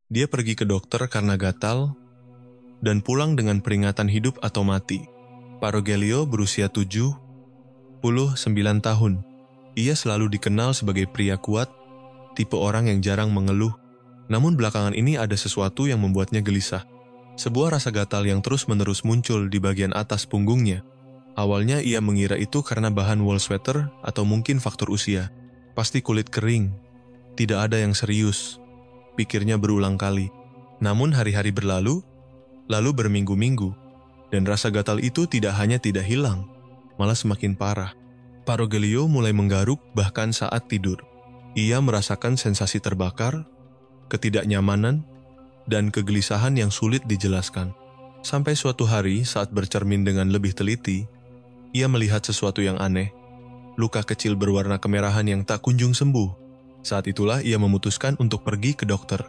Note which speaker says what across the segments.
Speaker 1: Dia pergi ke dokter karena gatal dan pulang dengan peringatan hidup atau mati. Pak Rogelio berusia 79 tahun. Ia selalu dikenal sebagai pria kuat, tipe orang yang jarang mengeluh. Namun belakangan ini ada sesuatu yang membuatnya gelisah. Sebuah rasa gatal yang terus-menerus muncul di bagian atas punggungnya. Awalnya ia mengira itu karena bahan wool sweater atau mungkin faktor usia. Pasti kulit kering, tidak ada yang serius, pikirnya berulang kali. Namun hari-hari berlalu, lalu berminggu-minggu, dan rasa gatal itu tidak hanya tidak hilang, malah semakin parah. Pak Rogelio mulai menggaruk bahkan saat tidur. Ia merasakan sensasi terbakar, ketidaknyamanan, dan kegelisahan yang sulit dijelaskan. Sampai suatu hari saat bercermin dengan lebih teliti, ia melihat sesuatu yang aneh. Luka kecil berwarna kemerahan yang tak kunjung sembuh. Saat itulah ia memutuskan untuk pergi ke dokter.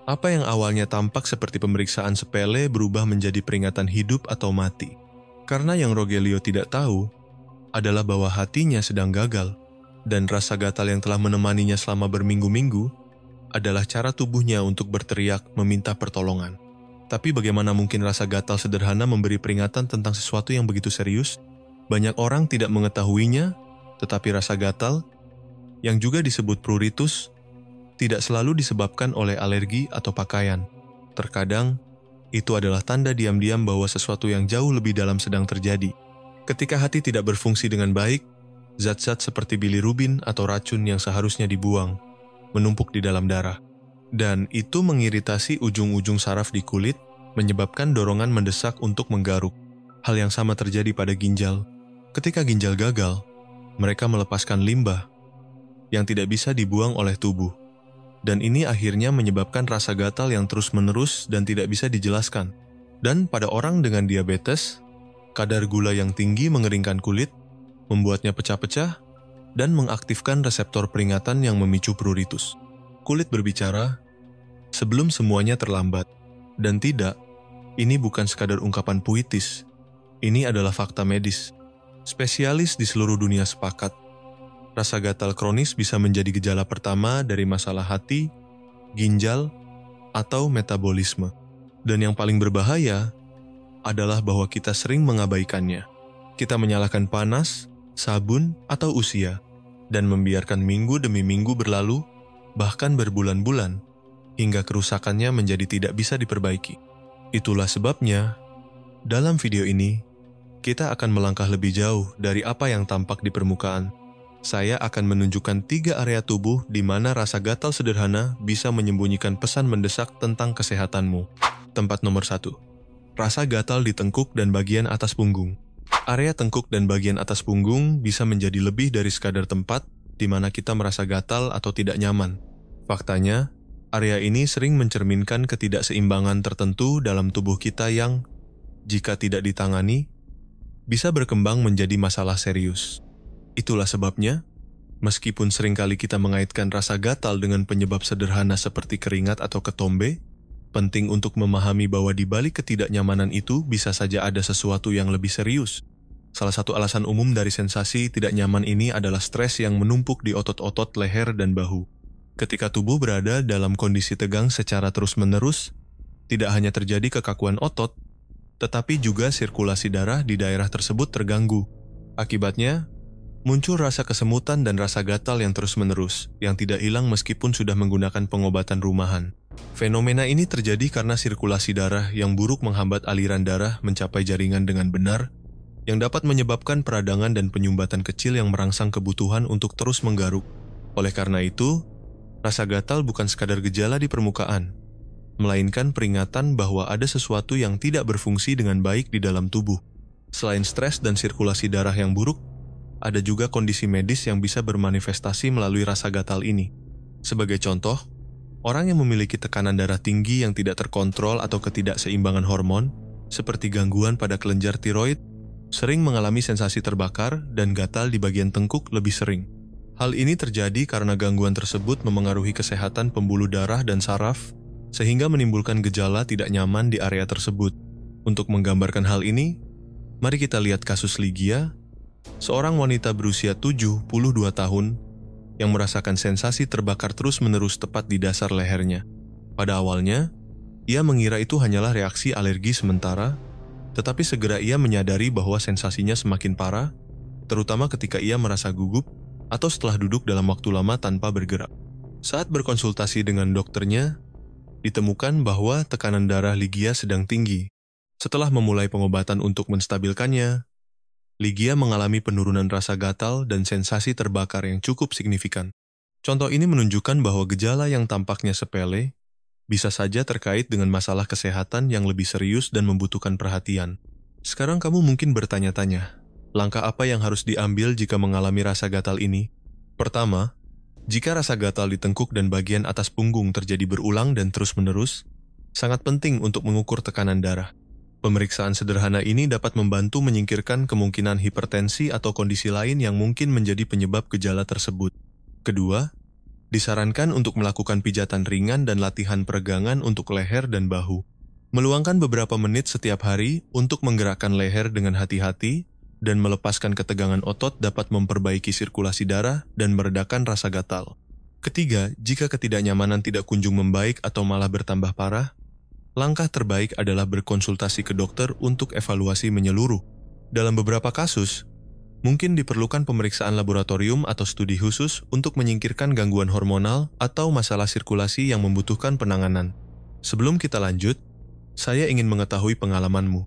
Speaker 1: Apa yang awalnya tampak seperti pemeriksaan sepele berubah menjadi peringatan hidup atau mati. Karena yang Rogelio tidak tahu adalah bahwa hatinya sedang gagal, dan rasa gatal yang telah menemaninya selama berminggu-minggu adalah cara tubuhnya untuk berteriak meminta pertolongan. Tapi bagaimana mungkin rasa gatal sederhana memberi peringatan tentang sesuatu yang begitu serius? Banyak orang tidak mengetahuinya, tetapi rasa gatal, yang juga disebut pruritus, tidak selalu disebabkan oleh alergi atau pakaian. Terkadang, itu adalah tanda diam-diam bahwa sesuatu yang jauh lebih dalam sedang terjadi. Ketika hati tidak berfungsi dengan baik, zat-zat seperti bilirubin atau racun yang seharusnya dibuang menumpuk di dalam darah. Dan itu mengiritasi ujung-ujung saraf di kulit, menyebabkan dorongan mendesak untuk menggaruk. Hal yang sama terjadi pada ginjal. Ketika ginjal gagal, mereka melepaskan limbah yang tidak bisa dibuang oleh tubuh. Dan ini akhirnya menyebabkan rasa gatal yang terus-menerus dan tidak bisa dijelaskan. Dan pada orang dengan diabetes, kadar gula yang tinggi mengeringkan kulit, membuatnya pecah-pecah, dan mengaktifkan reseptor peringatan yang memicu pruritus. Kulit berbicara sebelum semuanya terlambat. Dan tidak, ini bukan sekadar ungkapan puitis. Ini adalah fakta medis. Spesialis di seluruh dunia sepakat. Rasa gatal kronis bisa menjadi gejala pertama dari masalah hati, ginjal, atau metabolisme. Dan yang paling berbahaya adalah bahwa kita sering mengabaikannya. Kita menyalahkan panas, sabun, atau usia, dan membiarkan minggu demi minggu berlalu, bahkan berbulan-bulan, hingga kerusakannya menjadi tidak bisa diperbaiki. Itulah sebabnya, dalam video ini, kita akan melangkah lebih jauh dari apa yang tampak di permukaan. Saya akan menunjukkan 3 area tubuh di mana rasa gatal sederhana bisa menyembunyikan pesan mendesak tentang kesehatanmu. Tempat nomor 1. Rasa gatal di tengkuk dan bagian atas punggung. Area tengkuk dan bagian atas punggung bisa menjadi lebih dari sekadar tempat di mana kita merasa gatal atau tidak nyaman. Faktanya, area ini sering mencerminkan ketidakseimbangan tertentu dalam tubuh kita yang, jika tidak ditangani, bisa berkembang menjadi masalah serius. Itulah sebabnya, meskipun seringkali kita mengaitkan rasa gatal dengan penyebab sederhana seperti keringat atau ketombe, penting untuk memahami bahwa di balik ketidaknyamanan itu bisa saja ada sesuatu yang lebih serius. Salah satu alasan umum dari sensasi tidak nyaman ini adalah stres yang menumpuk di otot-otot leher dan bahu. Ketika tubuh berada dalam kondisi tegang secara terus-menerus, tidak hanya terjadi kekakuan otot, tetapi juga sirkulasi darah di daerah tersebut terganggu. Akibatnya, muncul rasa kesemutan dan rasa gatal yang terus-menerus, yang tidak hilang meskipun sudah menggunakan pengobatan rumahan. Fenomena ini terjadi karena sirkulasi darah yang buruk menghambat aliran darah mencapai jaringan dengan benar, yang dapat menyebabkan peradangan dan penyumbatan kecil yang merangsang kebutuhan untuk terus menggaruk. Oleh karena itu, rasa gatal bukan sekadar gejala di permukaan, melainkan peringatan bahwa ada sesuatu yang tidak berfungsi dengan baik di dalam tubuh. Selain stres dan sirkulasi darah yang buruk, ada juga kondisi medis yang bisa bermanifestasi melalui rasa gatal ini. Sebagai contoh, orang yang memiliki tekanan darah tinggi yang tidak terkontrol atau ketidakseimbangan hormon, seperti gangguan pada kelenjar tiroid, sering mengalami sensasi terbakar dan gatal di bagian tengkuk lebih sering. Hal ini terjadi karena gangguan tersebut memengaruhi kesehatan pembuluh darah dan saraf, sehingga menimbulkan gejala tidak nyaman di area tersebut. Untuk menggambarkan hal ini, mari kita lihat kasus Lygia, seorang wanita berusia 72 tahun yang merasakan sensasi terbakar terus-menerus tepat di dasar lehernya. Pada awalnya, ia mengira itu hanyalah reaksi alergi sementara, tetapi segera ia menyadari bahwa sensasinya semakin parah, terutama ketika ia merasa gugup atau setelah duduk dalam waktu lama tanpa bergerak. Saat berkonsultasi dengan dokternya, ditemukan bahwa tekanan darah Lygia sedang tinggi. Setelah memulai pengobatan untuk menstabilkannya, Lygia mengalami penurunan rasa gatal dan sensasi terbakar yang cukup signifikan. Contoh ini menunjukkan bahwa gejala yang tampaknya sepele bisa saja terkait dengan masalah kesehatan yang lebih serius dan membutuhkan perhatian. Sekarang kamu mungkin bertanya-tanya, langkah apa yang harus diambil jika mengalami rasa gatal ini? Pertama, jika rasa gatal di tengkuk dan bagian atas punggung terjadi berulang dan terus-menerus, sangat penting untuk mengukur tekanan darah. Pemeriksaan sederhana ini dapat membantu menyingkirkan kemungkinan hipertensi atau kondisi lain yang mungkin menjadi penyebab gejala tersebut. Kedua, disarankan untuk melakukan pijatan ringan dan latihan peregangan untuk leher dan bahu. Meluangkan beberapa menit setiap hari untuk menggerakkan leher dengan hati-hati dan melepaskan ketegangan otot dapat memperbaiki sirkulasi darah dan meredakan rasa gatal. Ketiga, jika ketidaknyamanan tidak kunjung membaik atau malah bertambah parah, langkah terbaik adalah berkonsultasi ke dokter untuk evaluasi menyeluruh. Dalam beberapa kasus, mungkin diperlukan pemeriksaan laboratorium atau studi khusus untuk menyingkirkan gangguan hormonal atau masalah sirkulasi yang membutuhkan penanganan. Sebelum kita lanjut, saya ingin mengetahui pengalamanmu.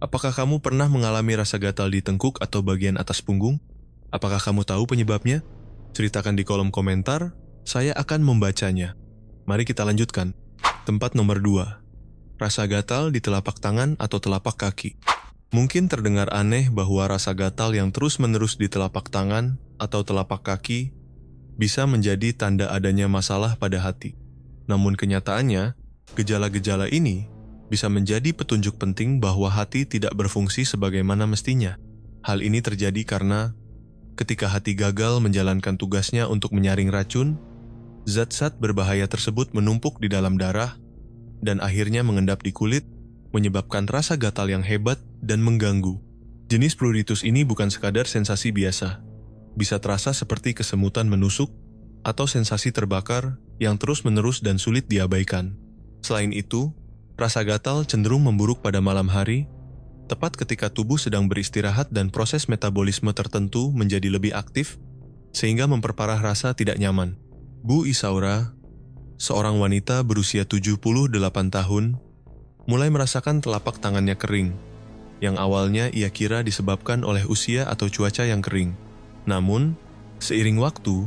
Speaker 1: Apakah kamu pernah mengalami rasa gatal di tengkuk atau bagian atas punggung? Apakah kamu tahu penyebabnya? Ceritakan di kolom komentar, saya akan membacanya. Mari kita lanjutkan. Tempat nomor 2. Rasa gatal di telapak tangan atau telapak kaki. Mungkin terdengar aneh bahwa rasa gatal yang terus-menerus di telapak tangan atau telapak kaki bisa menjadi tanda adanya masalah pada hati. Namun kenyataannya, gejala-gejala ini bisa menjadi petunjuk penting bahwa hati tidak berfungsi sebagaimana mestinya. Hal ini terjadi karena ketika hati gagal menjalankan tugasnya untuk menyaring racun, zat-zat berbahaya tersebut menumpuk di dalam darah dan akhirnya mengendap di kulit, menyebabkan rasa gatal yang hebat dan mengganggu. Jenis pruritus ini bukan sekadar sensasi biasa. Bisa terasa seperti kesemutan menusuk atau sensasi terbakar yang terus-menerus dan sulit diabaikan. Selain itu, rasa gatal cenderung memburuk pada malam hari, tepat ketika tubuh sedang beristirahat dan proses metabolisme tertentu menjadi lebih aktif, sehingga memperparah rasa tidak nyaman. Bu Isaura, seorang wanita berusia 78 tahun, mulai merasakan telapak tangannya kering, yang awalnya ia kira disebabkan oleh usia atau cuaca yang kering. Namun, seiring waktu,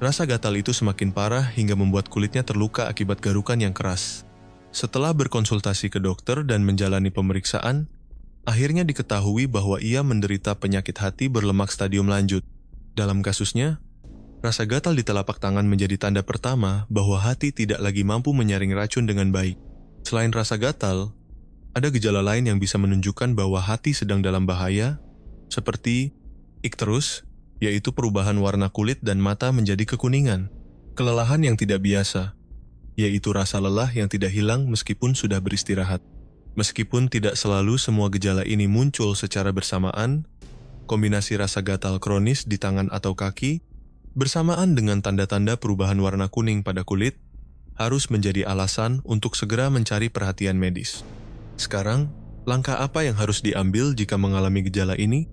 Speaker 1: rasa gatal itu semakin parah hingga membuat kulitnya terluka akibat garukan yang keras. Setelah berkonsultasi ke dokter dan menjalani pemeriksaan, akhirnya diketahui bahwa ia menderita penyakit hati berlemak stadium lanjut. Dalam kasusnya, rasa gatal di telapak tangan menjadi tanda pertama bahwa hati tidak lagi mampu menyaring racun dengan baik. Selain rasa gatal, ada gejala lain yang bisa menunjukkan bahwa hati sedang dalam bahaya, seperti ikterus, yaitu perubahan warna kulit dan mata menjadi kekuningan. Kelelahan yang tidak biasa, yaitu rasa lelah yang tidak hilang meskipun sudah beristirahat. Meskipun tidak selalu semua gejala ini muncul secara bersamaan, kombinasi rasa gatal kronis di tangan atau kaki, bersamaan dengan tanda-tanda perubahan warna kuning pada kulit, harus menjadi alasan untuk segera mencari perhatian medis. Sekarang, langkah apa yang harus diambil jika mengalami gejala ini?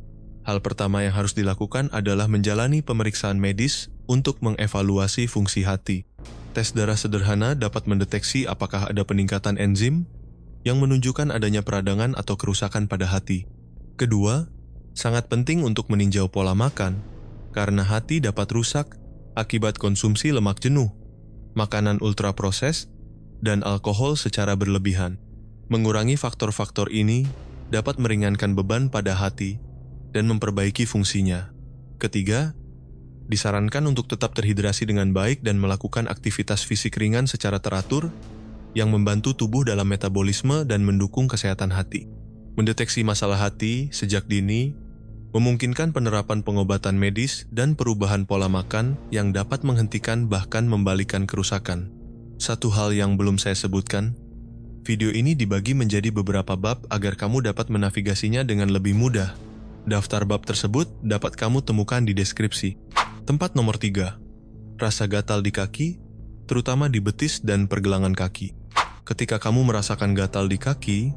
Speaker 1: Hal pertama yang harus dilakukan adalah menjalani pemeriksaan medis untuk mengevaluasi fungsi hati. Tes darah sederhana dapat mendeteksi apakah ada peningkatan enzim yang menunjukkan adanya peradangan atau kerusakan pada hati. Kedua, sangat penting untuk meninjau pola makan, karena hati dapat rusak akibat konsumsi lemak jenuh, makanan ultraproses, dan alkohol secara berlebihan. Mengurangi faktor-faktor ini dapat meringankan beban pada hati dan memperbaiki fungsinya. Ketiga, disarankan untuk tetap terhidrasi dengan baik dan melakukan aktivitas fisik ringan secara teratur yang membantu tubuh dalam metabolisme dan mendukung kesehatan hati. Mendeteksi masalah hati sejak dini memungkinkan penerapan pengobatan medis dan perubahan pola makan yang dapat menghentikan bahkan membalikan kerusakan. Satu hal yang belum saya sebutkan, video ini dibagi menjadi beberapa bab agar kamu dapat menavigasinya dengan lebih mudah. Daftar bab tersebut dapat kamu temukan di deskripsi. Tempat nomor 3. Rasa gatal di kaki terutama di betis dan pergelangan kaki. Ketika kamu merasakan gatal di kaki,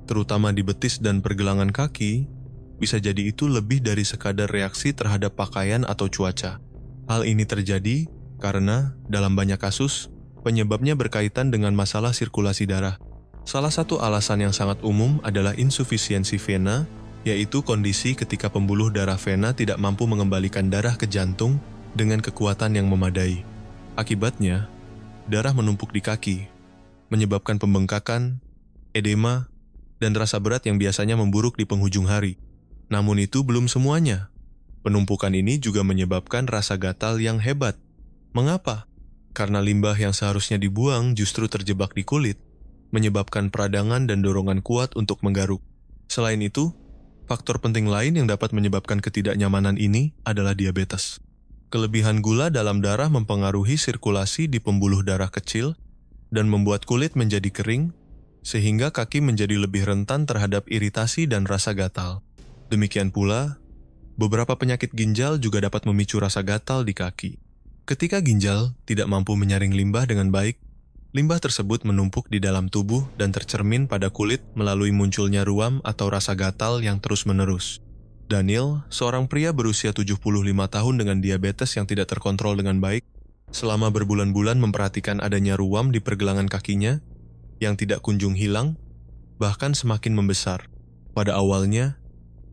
Speaker 1: terutama di betis dan pergelangan kaki, bisa jadi itu lebih dari sekadar reaksi terhadap pakaian atau cuaca. Hal ini terjadi karena, dalam banyak kasus, penyebabnya berkaitan dengan masalah sirkulasi darah. Salah satu alasan yang sangat umum adalah insufisiensi vena, yaitu kondisi ketika pembuluh darah vena tidak mampu mengembalikan darah ke jantung dengan kekuatan yang memadai. Akibatnya, darah menumpuk di kaki, menyebabkan pembengkakan, edema, dan rasa berat yang biasanya memburuk di penghujung hari. Namun itu belum semuanya. Penumpukan ini juga menyebabkan rasa gatal yang hebat. Mengapa? Karena limbah yang seharusnya dibuang justru terjebak di kulit, menyebabkan peradangan dan dorongan kuat untuk menggaruk. Selain itu, faktor penting lain yang dapat menyebabkan ketidaknyamanan ini adalah diabetes. Kelebihan gula dalam darah mempengaruhi sirkulasi di pembuluh darah kecil dan membuat kulit menjadi kering, sehingga kaki menjadi lebih rentan terhadap iritasi dan rasa gatal. Demikian pula, beberapa penyakit ginjal juga dapat memicu rasa gatal di kaki. Ketika ginjal tidak mampu menyaring limbah dengan baik, limbah tersebut menumpuk di dalam tubuh dan tercermin pada kulit melalui munculnya ruam atau rasa gatal yang terus-menerus. Daniel, seorang pria berusia 75 tahun dengan diabetes yang tidak terkontrol dengan baik, selama berbulan-bulan memperhatikan adanya ruam di pergelangan kakinya yang tidak kunjung hilang, bahkan semakin membesar. Pada awalnya,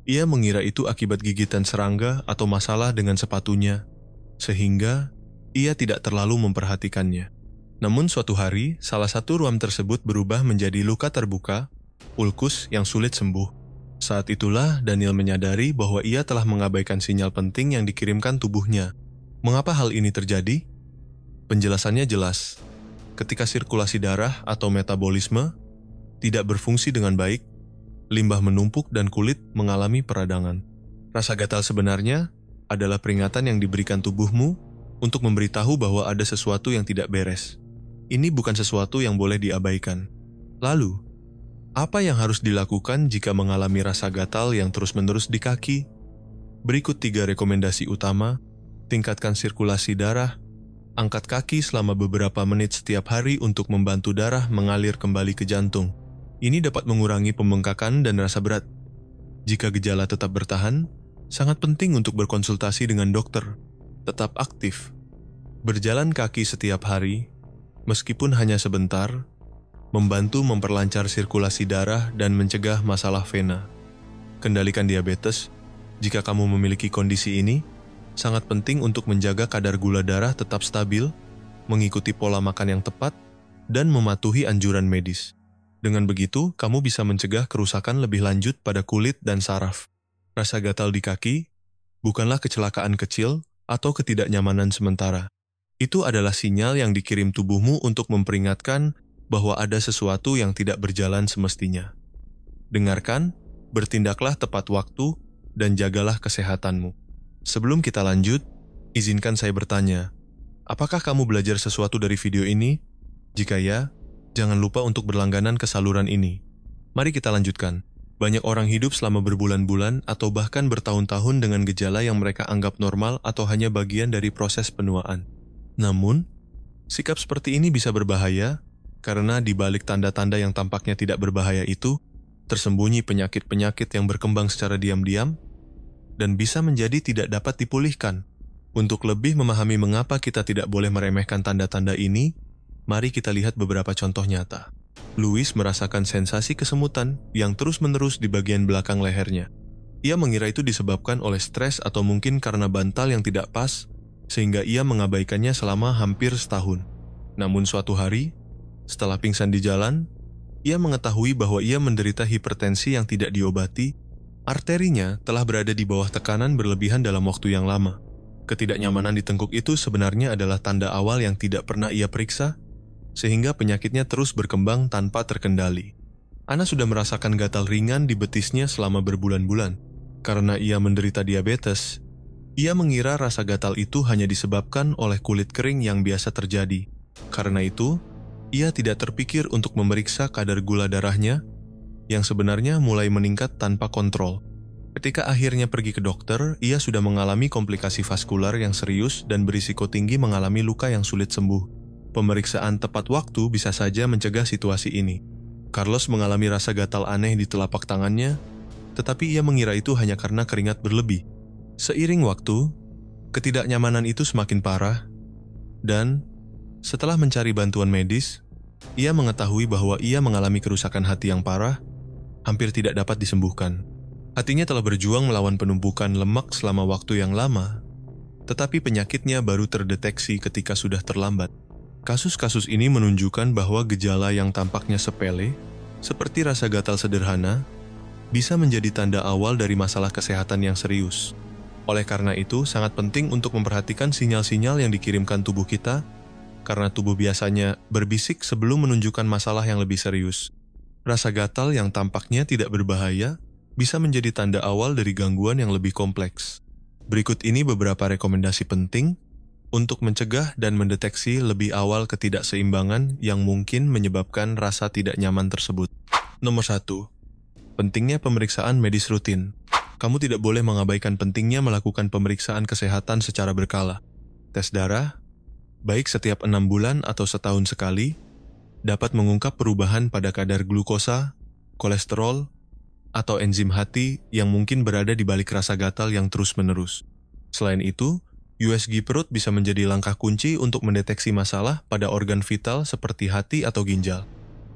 Speaker 1: ia mengira itu akibat gigitan serangga atau masalah dengan sepatunya, sehingga ia tidak terlalu memperhatikannya. Namun suatu hari, salah satu ruam tersebut berubah menjadi luka terbuka, ulkus yang sulit sembuh. Saat itulah Daniel menyadari bahwa ia telah mengabaikan sinyal penting yang dikirimkan tubuhnya. Mengapa hal ini terjadi? Penjelasannya jelas. Ketika sirkulasi darah atau metabolisme tidak berfungsi dengan baik, limbah menumpuk dan kulit mengalami peradangan. Rasa gatal sebenarnya adalah peringatan yang diberikan tubuhmu untuk memberitahu bahwa ada sesuatu yang tidak beres. Ini bukan sesuatu yang boleh diabaikan. Lalu, apa yang harus dilakukan jika mengalami rasa gatal yang terus-menerus di kaki? Berikut 3 rekomendasi utama: tingkatkan sirkulasi darah, angkat kaki selama beberapa menit setiap hari untuk membantu darah mengalir kembali ke jantung. Ini dapat mengurangi pembengkakan dan rasa berat. Jika gejala tetap bertahan, sangat penting untuk berkonsultasi dengan dokter. Tetap aktif. Berjalan kaki setiap hari, meskipun hanya sebentar, membantu memperlancar sirkulasi darah dan mencegah masalah vena. Kendalikan diabetes. Jika kamu memiliki kondisi ini, sangat penting untuk menjaga kadar gula darah tetap stabil, mengikuti pola makan yang tepat, dan mematuhi anjuran medis. Dengan begitu, kamu bisa mencegah kerusakan lebih lanjut pada kulit dan saraf. Rasa gatal di kaki bukanlah kecelakaan kecil atau ketidaknyamanan sementara. Itu adalah sinyal yang dikirim tubuhmu untuk memperingatkan bahwa ada sesuatu yang tidak berjalan semestinya. Dengarkan, bertindaklah tepat waktu, dan jagalah kesehatanmu. Sebelum kita lanjut, izinkan saya bertanya, apakah kamu belajar sesuatu dari video ini? Jika ya, jangan lupa untuk berlangganan ke saluran ini. Mari kita lanjutkan. Banyak orang hidup selama berbulan-bulan atau bahkan bertahun-tahun dengan gejala yang mereka anggap normal atau hanya bagian dari proses penuaan. Namun, sikap seperti ini bisa berbahaya karena di balik tanda-tanda yang tampaknya tidak berbahaya itu, tersembunyi penyakit-penyakit yang berkembang secara diam-diam dan bisa menjadi tidak dapat dipulihkan. Untuk lebih memahami mengapa kita tidak boleh meremehkan tanda-tanda ini, mari kita lihat beberapa contoh nyata. Louis merasakan sensasi kesemutan yang terus-menerus di bagian belakang lehernya. Ia mengira itu disebabkan oleh stres atau mungkin karena bantal yang tidak pas, sehingga ia mengabaikannya selama hampir setahun. Namun suatu hari, setelah pingsan di jalan, ia mengetahui bahwa ia menderita hipertensi yang tidak diobati. Arterinya telah berada di bawah tekanan berlebihan dalam waktu yang lama. Ketidaknyamanan di tengkuk itu sebenarnya adalah tanda awal yang tidak pernah ia periksa, sehingga penyakitnya terus berkembang tanpa terkendali. Ana sudah merasakan gatal ringan di betisnya selama berbulan-bulan. Karena ia menderita diabetes, ia mengira rasa gatal itu hanya disebabkan oleh kulit kering yang biasa terjadi. Karena itu, ia tidak terpikir untuk memeriksa kadar gula darahnya yang sebenarnya mulai meningkat tanpa kontrol. Ketika akhirnya pergi ke dokter, ia sudah mengalami komplikasi vaskular yang serius dan berisiko tinggi mengalami luka yang sulit sembuh. Pemeriksaan tepat waktu bisa saja mencegah situasi ini. Carlos mengalami rasa gatal aneh di telapak tangannya, tetapi ia mengira itu hanya karena keringat berlebih. Seiring waktu, ketidaknyamanan itu semakin parah, dan setelah mencari bantuan medis, ia mengetahui bahwa ia mengalami kerusakan hati yang parah, hampir tidak dapat disembuhkan. Hatinya telah berjuang melawan penumpukan lemak selama waktu yang lama, tetapi penyakitnya baru terdeteksi ketika sudah terlambat. Kasus-kasus ini menunjukkan bahwa gejala yang tampaknya sepele, seperti rasa gatal sederhana, bisa menjadi tanda awal dari masalah kesehatan yang serius. Oleh karena itu, sangat penting untuk memperhatikan sinyal-sinyal yang dikirimkan tubuh kita, karena tubuh biasanya berbisik sebelum menunjukkan masalah yang lebih serius. Rasa gatal yang tampaknya tidak berbahaya bisa menjadi tanda awal dari gangguan yang lebih kompleks. Berikut ini beberapa rekomendasi penting untuk mencegah dan mendeteksi lebih awal ketidakseimbangan yang mungkin menyebabkan rasa tidak nyaman tersebut. Nomor 1. Pentingnya pemeriksaan medis rutin. Kamu tidak boleh mengabaikan pentingnya melakukan pemeriksaan kesehatan secara berkala. Tes darah, baik setiap 6 bulan atau setahun sekali, dapat mengungkap perubahan pada kadar glukosa, kolesterol, atau enzim hati yang mungkin berada di balik rasa gatal yang terus-menerus. Selain itu, USG perut bisa menjadi langkah kunci untuk mendeteksi masalah pada organ vital seperti hati atau ginjal.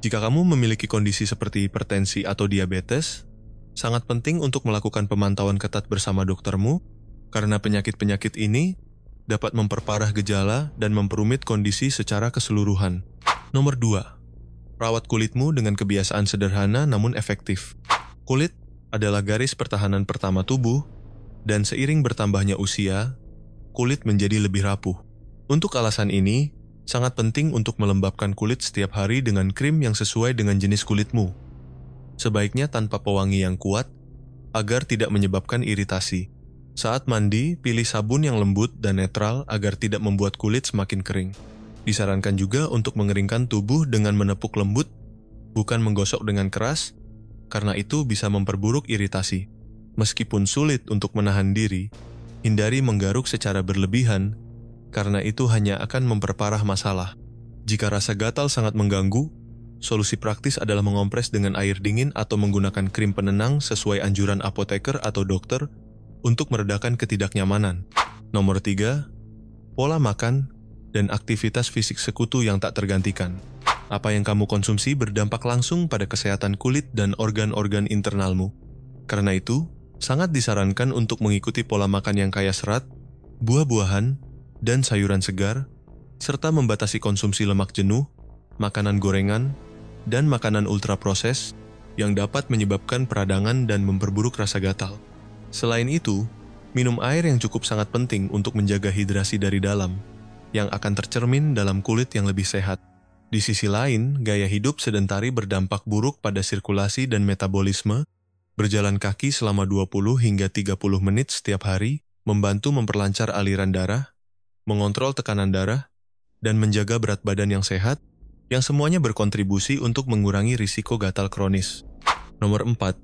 Speaker 1: Jika kamu memiliki kondisi seperti hipertensi atau diabetes, sangat penting untuk melakukan pemantauan ketat bersama doktermu, karena penyakit-penyakit ini dapat memperparah gejala dan memperumit kondisi secara keseluruhan. Nomor 2. Rawat kulitmu dengan kebiasaan sederhana namun efektif. Kulit adalah garis pertahanan pertama tubuh, dan seiring bertambahnya usia, kulit menjadi lebih rapuh. Untuk alasan ini, sangat penting untuk melembabkan kulit setiap hari dengan krim yang sesuai dengan jenis kulitmu. Sebaiknya tanpa pewangi yang kuat, agar tidak menyebabkan iritasi. Saat mandi, pilih sabun yang lembut dan netral agar tidak membuat kulit semakin kering. Disarankan juga untuk mengeringkan tubuh dengan menepuk lembut, bukan menggosok dengan keras, karena itu bisa memperburuk iritasi. Meskipun sulit untuk menahan diri, hindari menggaruk secara berlebihan, karena itu hanya akan memperparah masalah. Jika rasa gatal sangat mengganggu, solusi praktis adalah mengompres dengan air dingin atau menggunakan krim penenang sesuai anjuran apoteker atau dokter untuk meredakan ketidaknyamanan. Nomor 3. Pola makan dan aktivitas fisik sekutu yang tak tergantikan. Apa yang kamu konsumsi berdampak langsung pada kesehatan kulit dan organ-organ internalmu. Karena itu, sangat disarankan untuk mengikuti pola makan yang kaya serat, buah-buahan, dan sayuran segar, serta membatasi konsumsi lemak jenuh, makanan gorengan, dan makanan ultraproses yang dapat menyebabkan peradangan dan memperburuk rasa gatal. Selain itu, minum air yang cukup sangat penting untuk menjaga hidrasi dari dalam, yang akan tercermin dalam kulit yang lebih sehat. Di sisi lain, gaya hidup sedentari berdampak buruk pada sirkulasi dan metabolisme. Berjalan kaki selama 20 hingga 30 menit setiap hari membantu memperlancar aliran darah, mengontrol tekanan darah, dan menjaga berat badan yang sehat, yang semuanya berkontribusi untuk mengurangi risiko gatal kronis. Nomor 4.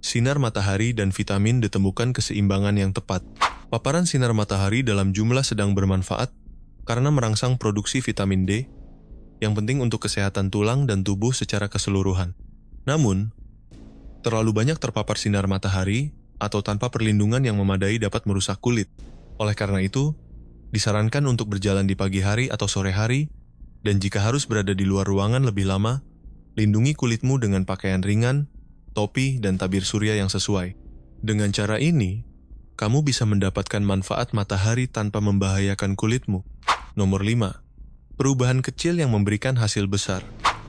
Speaker 1: Sinar matahari dan vitamin ditemukan keseimbangan yang tepat. Paparan sinar matahari dalam jumlah sedang bermanfaat karena merangsang produksi vitamin D, yang penting untuk kesehatan tulang dan tubuh secara keseluruhan. Namun, terlalu banyak terpapar sinar matahari atau tanpa perlindungan yang memadai dapat merusak kulit. Oleh karena itu, disarankan untuk berjalan di pagi hari atau sore hari, dan jika harus berada di luar ruangan lebih lama, lindungi kulitmu dengan pakaian ringan, topi, dan tabir surya yang sesuai. Dengan cara ini, kamu bisa mendapatkan manfaat matahari tanpa membahayakan kulitmu. Nomor 5. Perubahan kecil yang memberikan hasil besar.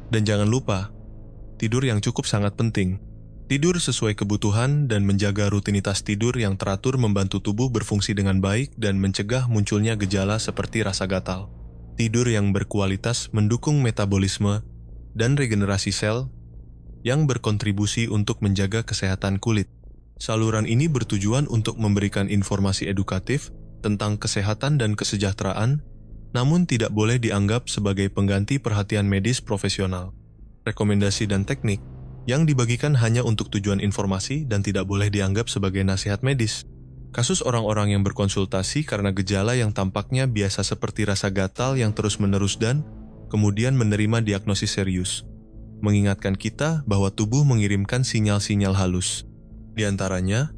Speaker 1: Dan jangan lupa, tidur yang cukup sangat penting. Tidur sesuai kebutuhan dan menjaga rutinitas tidur yang teratur membantu tubuh berfungsi dengan baik dan mencegah munculnya gejala seperti rasa gatal. Tidur yang berkualitas mendukung metabolisme dan regenerasi sel yang berkontribusi untuk menjaga kesehatan kulit. Saluran ini bertujuan untuk memberikan informasi edukatif tentang kesehatan dan kesejahteraan, namun tidak boleh dianggap sebagai pengganti perhatian medis profesional. Rekomendasi dan teknik yang dibagikan hanya untuk tujuan informasi dan tidak boleh dianggap sebagai nasihat medis. Kasus orang-orang yang berkonsultasi karena gejala yang tampaknya biasa seperti rasa gatal yang terus-menerus dan kemudian menerima diagnosis serius, mengingatkan kita bahwa tubuh mengirimkan sinyal-sinyal halus. Di antaranya,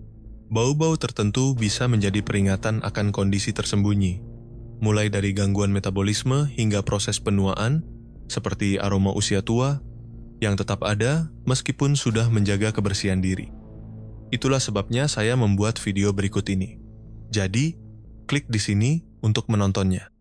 Speaker 1: bau-bau tertentu bisa menjadi peringatan akan kondisi tersembunyi, mulai dari gangguan metabolisme hingga proses penuaan, seperti aroma usia tua, yang tetap ada meskipun sudah menjaga kebersihan diri. Itulah sebabnya saya membuat video berikut ini. Jadi, klik di sini untuk menontonnya.